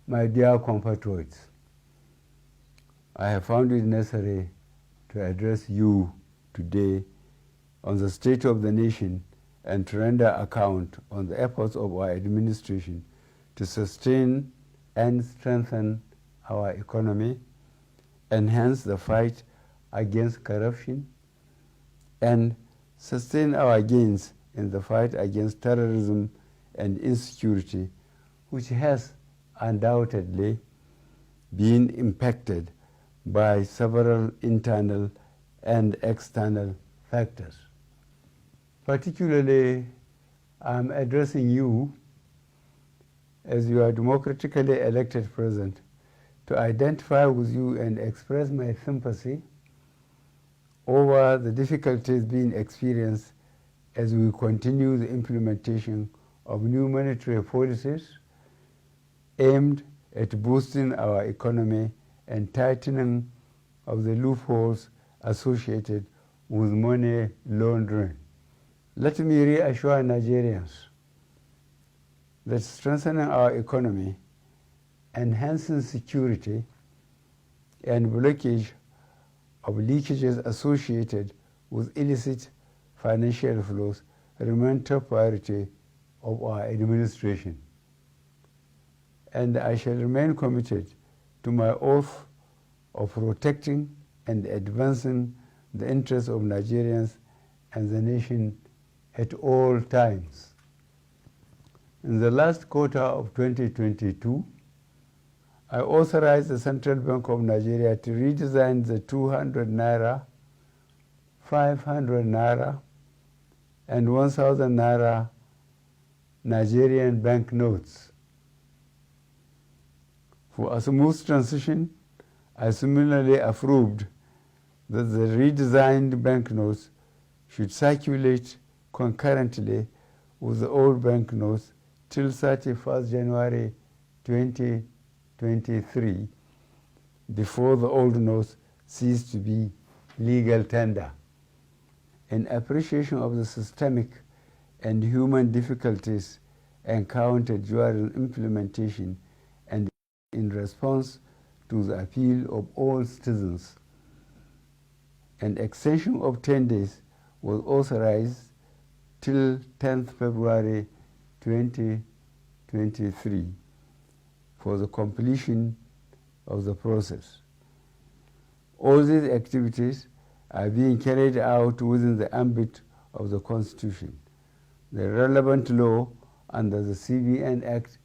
My dear compatriots, I have found it necessary to address you today on the state of the nation and to render account on the efforts of our administration to sustain and strengthen our economy, enhance the fight against corruption, and sustain our gains in the fight against terrorism and insecurity, which has undoubtedly been impacted by several internal and external factors. Particularly, I'm addressing you as your democratically elected president to identify with you and express my sympathy over the difficulties being experienced as we continue the implementation of new monetary policies aimed at boosting our economy and tightening of the loopholes associated with money laundering. Let me reassure Nigerians that strengthening our economy, enhancing security, and blockage of leakages associated with illicit financial flows remain top priority of our administration. And I shall remain committed to my oath of protecting and advancing the interests of Nigerians and the nation at all times. In the last quarter of 2022, I authorized the Central Bank of Nigeria to redesign the 200 naira, 500 naira, and 1,000 naira Nigerian banknotes. For a smooth transition, I similarly approved that the redesigned banknotes should circulate concurrently with the old banknotes till 31st January 2023, before the old notes cease to be legal tender. In appreciation of the systemic and human difficulties encountered during implementation and in response to the appeal of all citizens, an extension of 10 days was authorized till 10th February 2023 for the completion of the process. All these activities are being carried out within the ambit of the Constitution, the relevant law under the CBN Act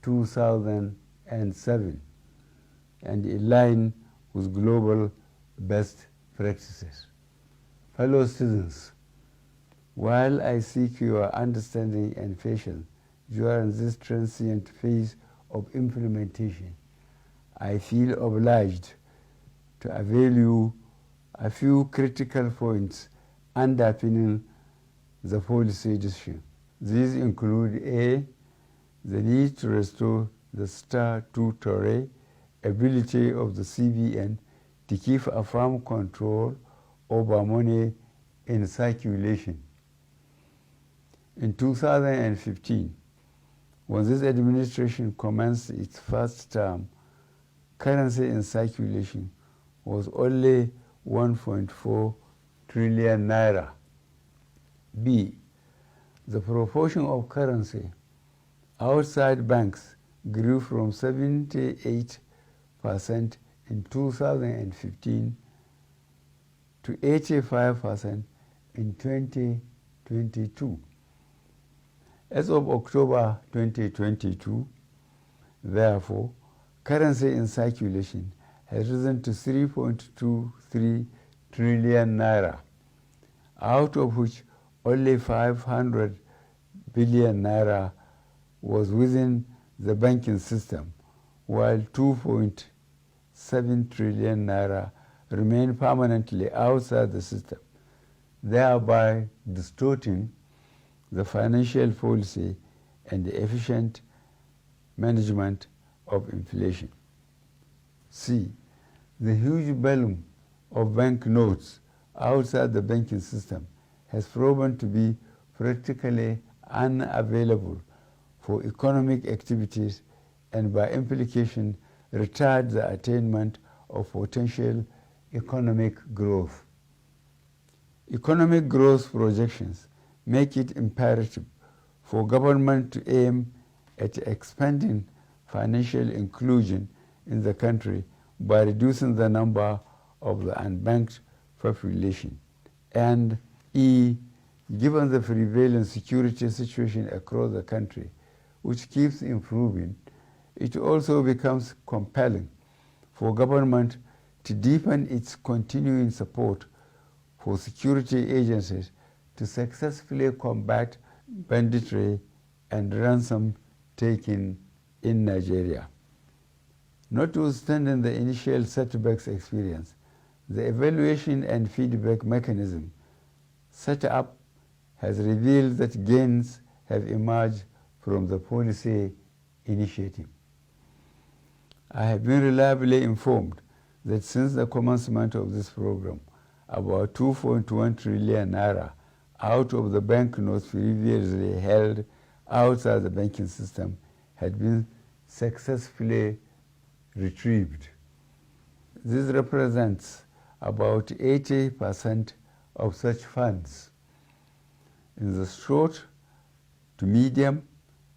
2007, and in line with global best practices. Fellow citizens, while I seek your understanding and patience during this transient phase of implementation, I feel obliged to avail you a few critical points underpinning the policy decision. These include A, the need to restore the statutory ability of the CBN to keep a firm control over money in circulation. In 2015, when this administration commenced its first term, currency in circulation was only 1.4 trillion naira. B, the proportion of currency outside banks grew from 78% in 2015 to 85% in 2022. As of October 2022, therefore, currency in circulation has risen to 3.23 trillion naira, out of which only 500 billion naira was within the banking system, while 2.7 trillion naira remain permanently outside the system, thereby distorting the financial policy and the efficient management of inflation. C, the huge volume of bank notes outside the banking system has proven to be practically unavailable for economic activities and by implication retard the attainment of potential economic growth. Economic growth projections make it imperative for government to aim at expanding financial inclusion in the country by reducing the number of the unbanked population. And E, given the prevailing security situation across the country, which keeps improving, it also becomes compelling for government to deepen its continuing support for security agencies to successfully combat banditry and ransom taking in Nigeria. Notwithstanding the initial setbacks experience, the evaluation and feedback mechanism set up has revealed that gains have emerged from the policy initiative. I have been reliably informed that since the commencement of this program, about 2.1 trillion naira out of the banknotes previously held outside the banking system had been successfully retrieved. This represents about 80% of such funds. In the short to medium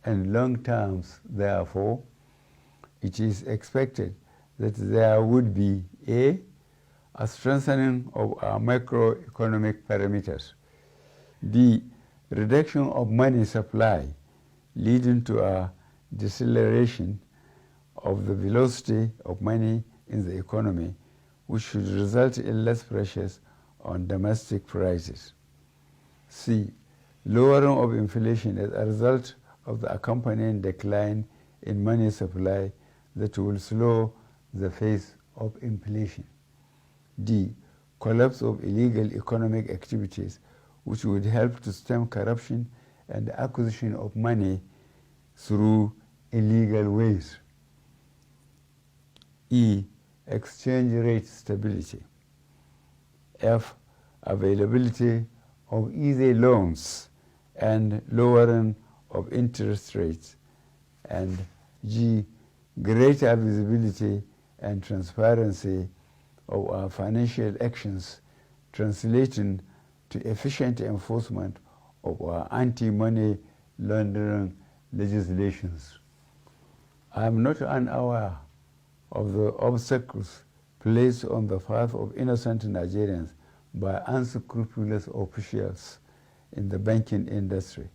and long terms, therefore, it is expected that there would be a strengthening of our macroeconomic parameters, b, reduction of money supply leading to a deceleration of the velocity of money in the economy, which should result in less pressures on domestic prices, c, lowering of inflation as a result of the accompanying decline in money supply that will slow the pace of inflation, d, collapse of illegal economic activities which would help to stem corruption and the acquisition of money through illegal ways, e, exchange rate stability, f, availability of easy loans and lowering of interest rates, and g, greater visibility and transparency of our financial actions, translating to efficient enforcement of our anti-money laundering legislations. I am not unaware of the obstacles placed on the path of innocent Nigerians by unscrupulous officials in the banking industry,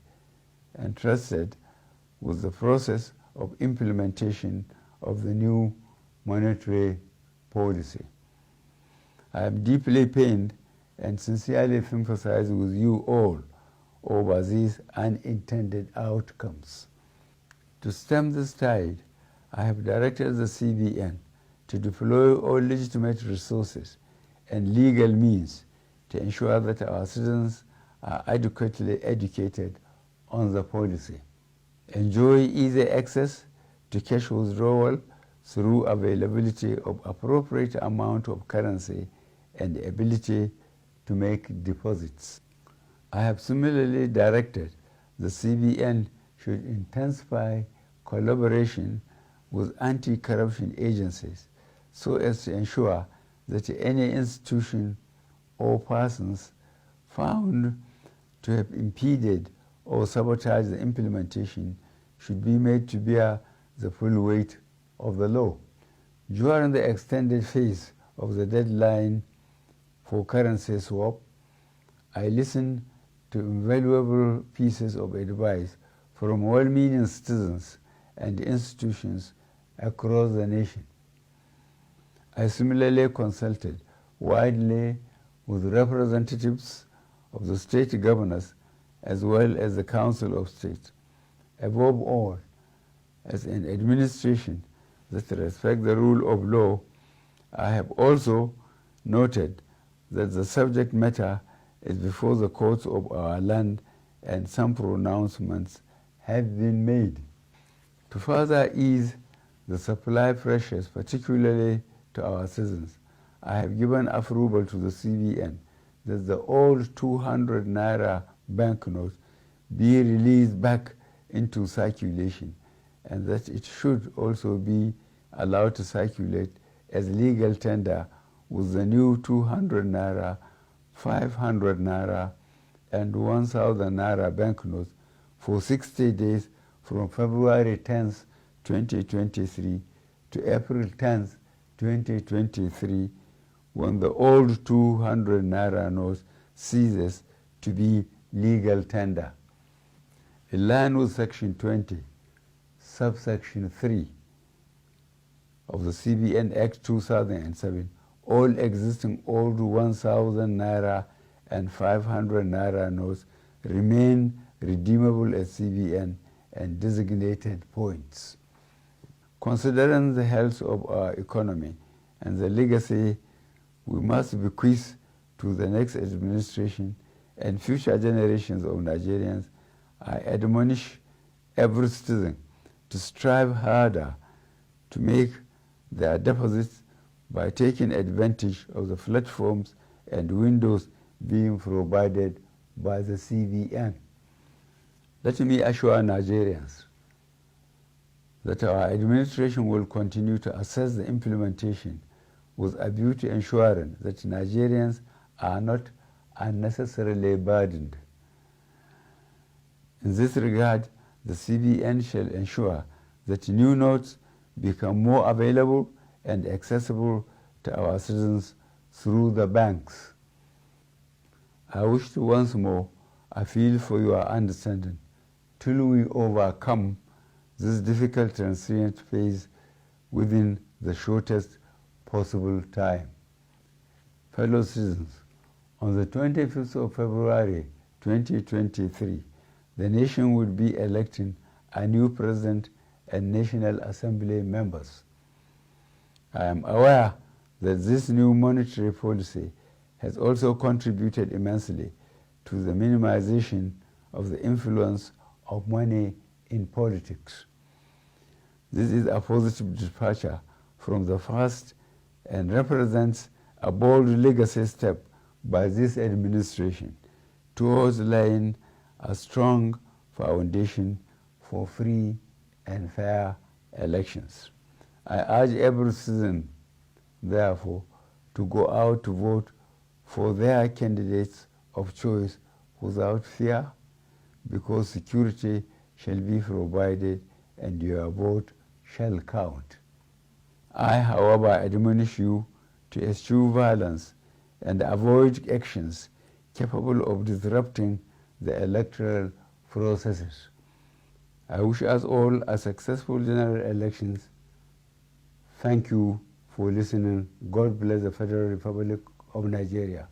entrusted with the process of implementation of the new monetary policy. I am deeply pained and sincerely sympathize with you all over these unintended outcomes. To stem this tide, I have directed the CBN to deploy all legitimate resources and legal means to ensure that our citizens are adequately educated on the policy, enjoy easy access to cash withdrawal through availability of appropriate amount of currency and the ability to make deposits. I have similarly directed the CBN should intensify collaboration with anti-corruption agencies so as to ensure that any institution or persons found to have impeded or sabotaged the implementation should be made to bear the full weight of the law. During the extended phase of the deadline for currency swap, I listened to invaluable pieces of advice from well-meaning citizens and institutions across the nation. I similarly consulted widely with representatives of the state governors as well as the Council of State. Above all, as an administration that respects the rule of law, I have also noted that the subject matter is before the courts of our land and some pronouncements have been made. To further ease the supply pressures, particularly to our citizens, I have given approval to the CBN that the old 200 naira banknotes be released back into circulation and that it should also be allowed to circulate as legal tender with the new 200 naira, 500 naira, and 1,000 naira banknotes for 60 days from February 10th, 2023 to April 10th, 2023, when the old 200 naira note ceases to be legal tender. In line with Section 20, subsection 3 of the CBN Act 2007, all existing old 1,000 naira and 500 naira notes remain redeemable at CBN and designated points. Considering the health of our economy and the legacy we must bequeath to the next administration and future generations of Nigerians, I admonish every citizen to strive harder to make their deposits by taking advantage of the platforms and windows being provided by the CBN. Let me assure Nigerians that our administration will continue to assess the implementation with a view to ensuring that Nigerians are not unnecessarily burdened. In this regard, the CBN shall ensure that new notes become more available and accessible to our citizens through the banks. I wish to once more appeal for your understanding till we overcome this difficult transient phase within the shortest possible time. Fellow citizens, on the 25th of February 2023, the nation will be electing a new president and National Assembly members. I am aware that this new monetary policy has also contributed immensely to the minimization of the influence of money in politics. This is a positive departure from the past and represents a bold legacy step by this administration towards laying a strong foundation for free and fair elections. I urge every citizen, therefore, to go out to vote for their candidates of choice without fear, because security shall be provided and your vote shall count. I, however, admonish you to eschew violence and avoid actions capable of disrupting the electoral processes. I wish us all a successful general elections. Thank you for listening. God bless the Federal Republic of Nigeria.